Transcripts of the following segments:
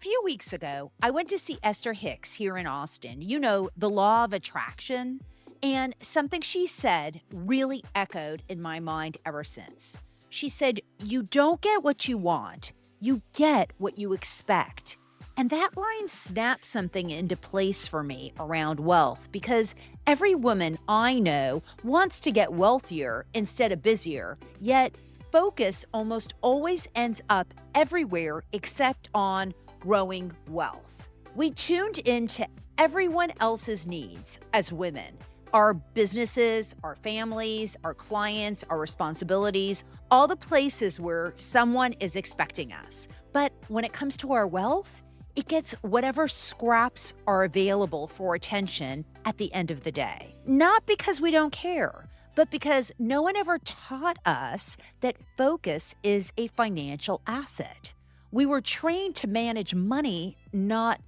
few weeks ago, I went to see Esther Hicks here in Austin. You know, the law of attraction. And something she said really echoed in my mind ever since. She said, "You don't get what you want, you get what you expect." And that line snapped something into place for me around wealth because every woman I know wants to get wealthier instead of busier, yet focus almost always ends up everywhere except on growing wealth. We tuned into everyone else's needs as women, our businesses, our families, our clients, our responsibilities, all the places where someone is expecting us. But when it comes to our wealth, it gets whatever scraps are available for attention at the end of the day. Not because we don't care, but because no one ever taught us that focus is a financial asset. We were trained to manage money, not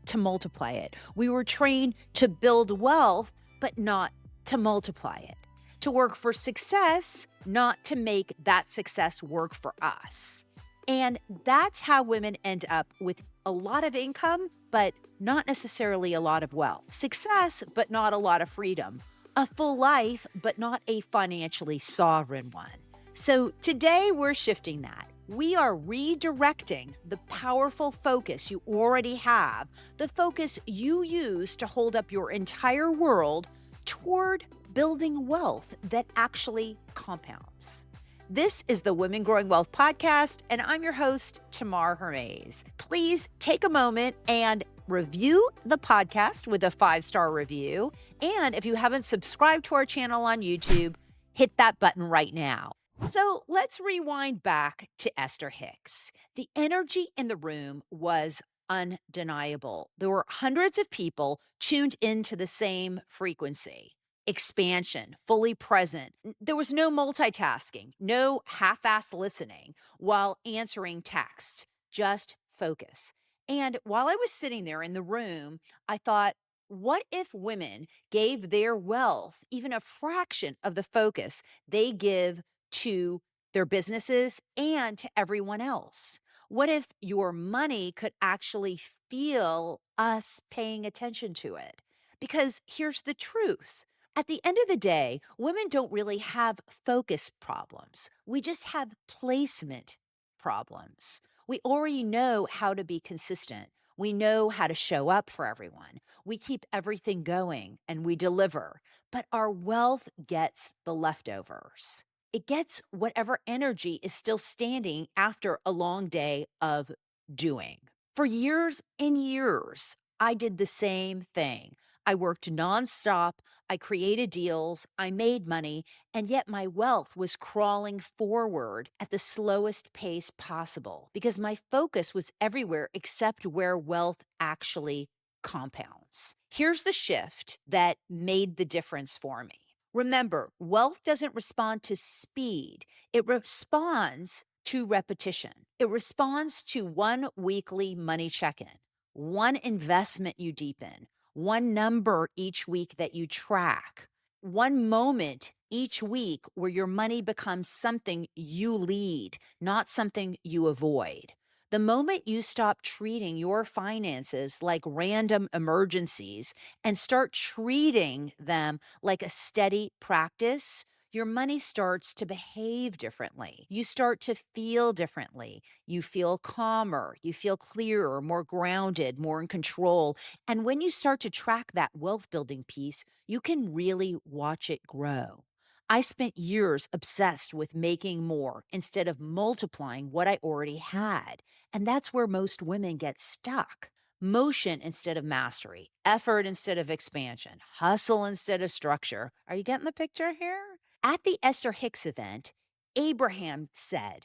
to multiply it. We were trained to build wealth, but not to multiply it. To work for success, not to make that success work for us. And that's how women end up with a lot of income, but not necessarily a lot of wealth. Success, but not a lot of freedom. A full life, but not a financially sovereign one. So today we're shifting that. We are redirecting the powerful focus you already have, the focus you use to hold up your entire world toward building wealth that actually compounds. This is the Women Growing Wealth podcast, and I'm your host, Tamar Hermes. Please take a moment and review the podcast with a 5-star review. And if you haven't subscribed to our channel on YouTube, hit that button right now. So let's rewind back to Esther Hicks. The energy in the room was undeniable. There were hundreds of people tuned into the same frequency. Expansion, fully present. There was no multitasking, no half-ass listening while answering text, just focus. And while I was sitting there in the room, I thought, what if women gave their wealth even a fraction of the focus they give to their businesses and to everyone else? What if your money could actually feel us paying attention to it? Because here's the truth. At the end of the day, women don't really have focus problems. We just have placement problems. We already know how to be consistent. We know how to show up for everyone. We keep everything going and we deliver. But our wealth gets the leftovers. It gets whatever energy is still standing after a long day of doing. For years and years, I did the same thing. I worked nonstop. I created deals. I made money. And yet my wealth was crawling forward at the slowest pace possible because my focus was everywhere except where wealth actually compounds. Here's the shift that made the difference for me. Remember, wealth doesn't respond to speed. It responds to repetition. It responds to one weekly money check-in, one investment you deepen, one number each week that you track, one moment each week where your money becomes something you lead, not something you avoid. The moment you stop treating your finances like random emergencies and start treating them like a steady practice, your money starts to behave differently. You start to feel differently. You feel calmer. You feel clearer, more grounded, more in control. And when you start to track that wealth building piece, you can really watch it grow. I spent years obsessed with making more instead of multiplying what I already had. And that's where most women get stuck. Motion instead of mastery, effort instead of expansion, hustle instead of structure. Are you getting the picture here? At the Esther Hicks event, Abraham said,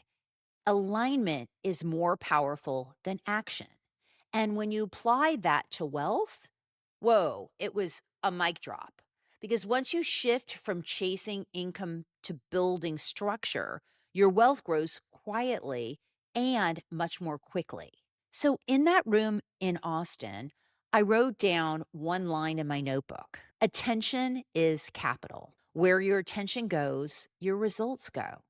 alignment is more powerful than action. And when you apply that to wealth, whoa, it was a mic drop. Because once you shift from chasing income to building structure, your wealth grows quietly and much more quickly. So in that room in Austin, I wrote down one line in my notebook. Attention is capital. Where your attention goes, your results go.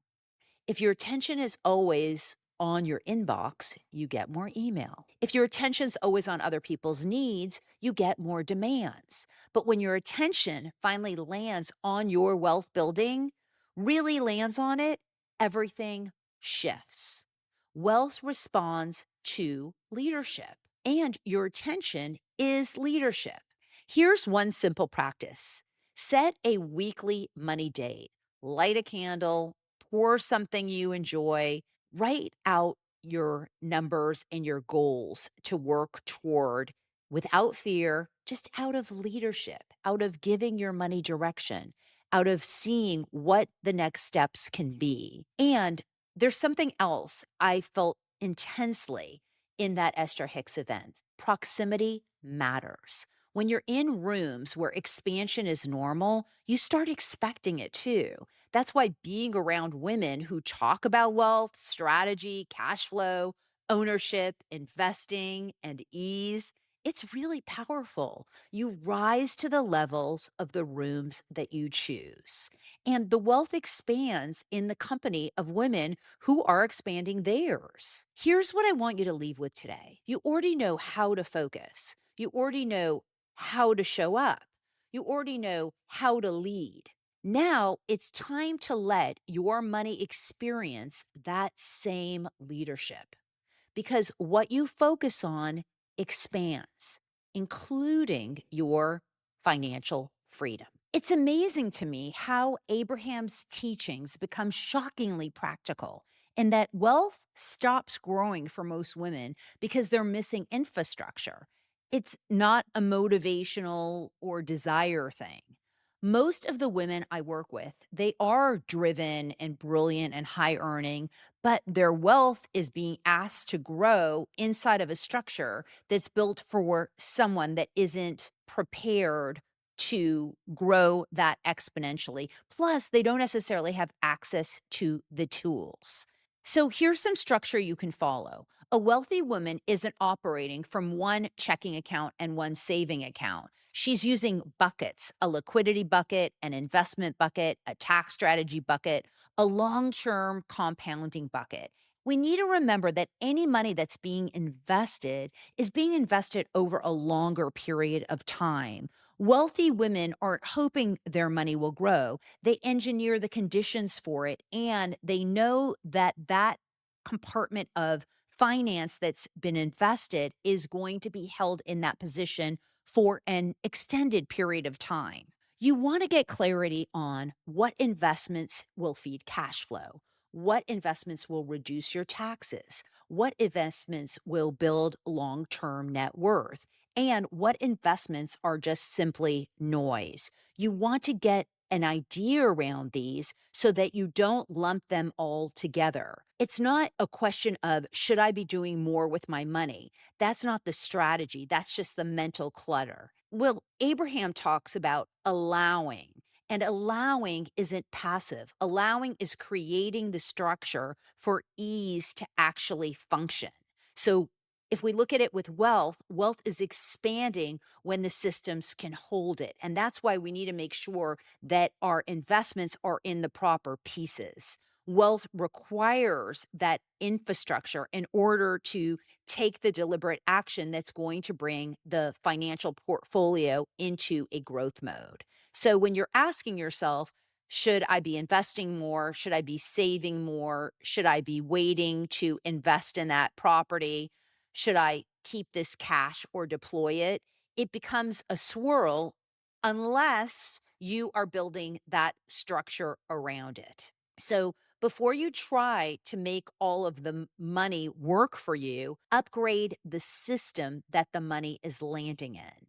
If your attention is always on your inbox, you get more email. If your attention's always on other people's needs, you get more demands. But when your attention finally lands on your wealth building, really lands on it, everything shifts. Wealth responds to leadership, and your attention is leadership. Here's one simple practice: set a weekly money date, light a candle, pour something you enjoy, write out your numbers and your goals to work toward without fear, just out of leadership, out of giving your money direction, out of seeing what the next steps can be. And there's something else I felt intensely in that Esther Hicks event. Proximity matters. When you're in rooms where expansion is normal, you start expecting it too. That's why being around women who talk about wealth, strategy, cash flow, ownership, investing, and ease, it's really powerful. You rise to the levels of the rooms that you choose. And the wealth expands in the company of women who are expanding theirs. Here's what I want you to leave with today. You already know how to focus. You already know how to show up. You already know how to lead. Now it's time to let your money experience that same leadership, because what you focus on expands, including your financial freedom. It's amazing to me how Abraham's teachings become shockingly practical, and that wealth stops growing for most women because they're missing infrastructure. It's not a motivational or desire thing. Most of the women I work with, they are driven and brilliant and high earning, but their wealth is being asked to grow inside of a structure that's built for someone that isn't prepared to grow that exponentially. Plus, they don't necessarily have access to the tools. So here's some structure you can follow. A wealthy woman isn't operating from one checking account and one saving account. She's using buckets: a liquidity bucket, an investment bucket, a tax strategy bucket, a long term compounding bucket. We need to remember that any money that's being invested is being invested over a longer period of time. Wealthy women aren't hoping their money will grow. They engineer the conditions for it, and they know that that compartment of finance that's been invested is going to be held in that position for an extended period of time. You want to get clarity on what investments will feed cash flow, what investments will reduce your taxes, what investments will build long term net worth, and what investments are just simply noise. You want to get an idea around these so that you don't lump them all together. It's not a question of, should I be doing more with my money? That's not the strategy. That's just the mental clutter. Well, Abraham talks about allowing, and allowing isn't passive. Allowing is creating the structure for ease to actually function. So if we look at it with wealth, wealth is expanding when the systems can hold it. And that's why we need to make sure that our investments are in the proper pieces. Wealth requires that infrastructure in order to take the deliberate action that's going to bring the financial portfolio into a growth mode. So when you're asking yourself, should I be investing more? Should I be saving more? Should I be waiting to invest in that property? Should I keep this cash or deploy it? It becomes a swirl unless you are building that structure around it. So before you try to make all of the money work for you, upgrade the system that the money is landing in.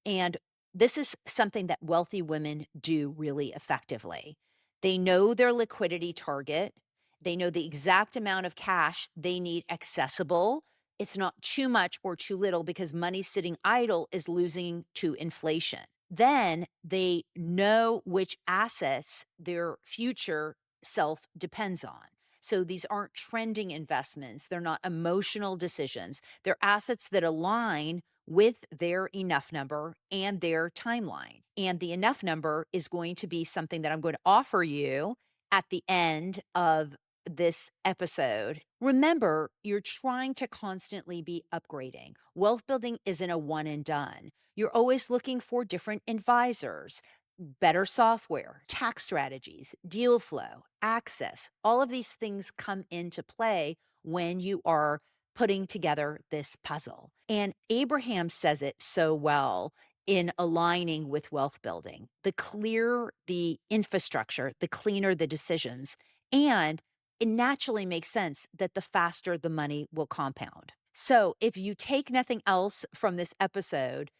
And this is something that wealthy women do really effectively. They know their liquidity target. They know the exact amount of cash they need accessible. It's not too much or too little, because money sitting idle is losing to inflation. Then they know which assets their future self depends on. So these aren't trending investments. They're not emotional decisions. They're assets that align with their enough number and their timeline. And the enough number is going to be something that I'm going to offer you at the end of this episode, remember you're trying to constantly be upgrading. Wealth building isn't a one and done. You're always looking for different advisors, better software, tax strategies, deal flow, access. All of these things come into play when you are putting together this puzzle. And Abraham says it so well in aligning with wealth building. The clearer the infrastructure, the cleaner the decisions. And it naturally makes sense that the faster the money will compound. So if you take nothing else from this episode,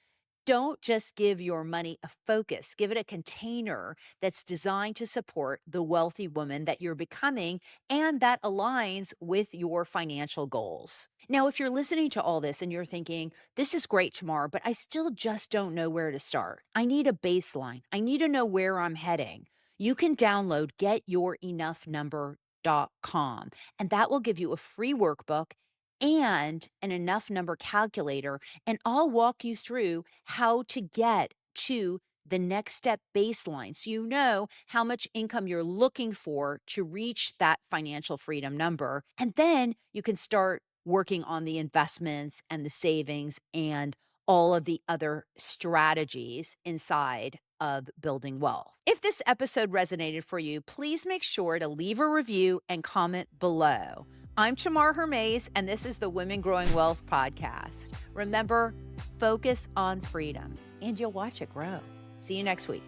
don't just give your money a focus, give it a container that's designed to support the wealthy woman that you're becoming and that aligns with your financial goals. Now, if you're listening to all this and you're thinking, this is great, Tamar, but I still just don't know where to start. I need a baseline. I need to know where I'm heading. You can download getyourenoughnumber.com, and that will give you a free workbook and an enough number calculator, and I'll walk you through how to get to the next step baseline so you know how much income you're looking for to reach that financial freedom number. And then you can start working on the investments and the savings and all of the other strategies inside of building wealth. If this episode resonated for you, please make sure to leave a review and comment below. I'm Tamar Hermes, and this is the Women Growing Wealth podcast. Remember, focus on freedom, and you'll watch it grow. See you next week.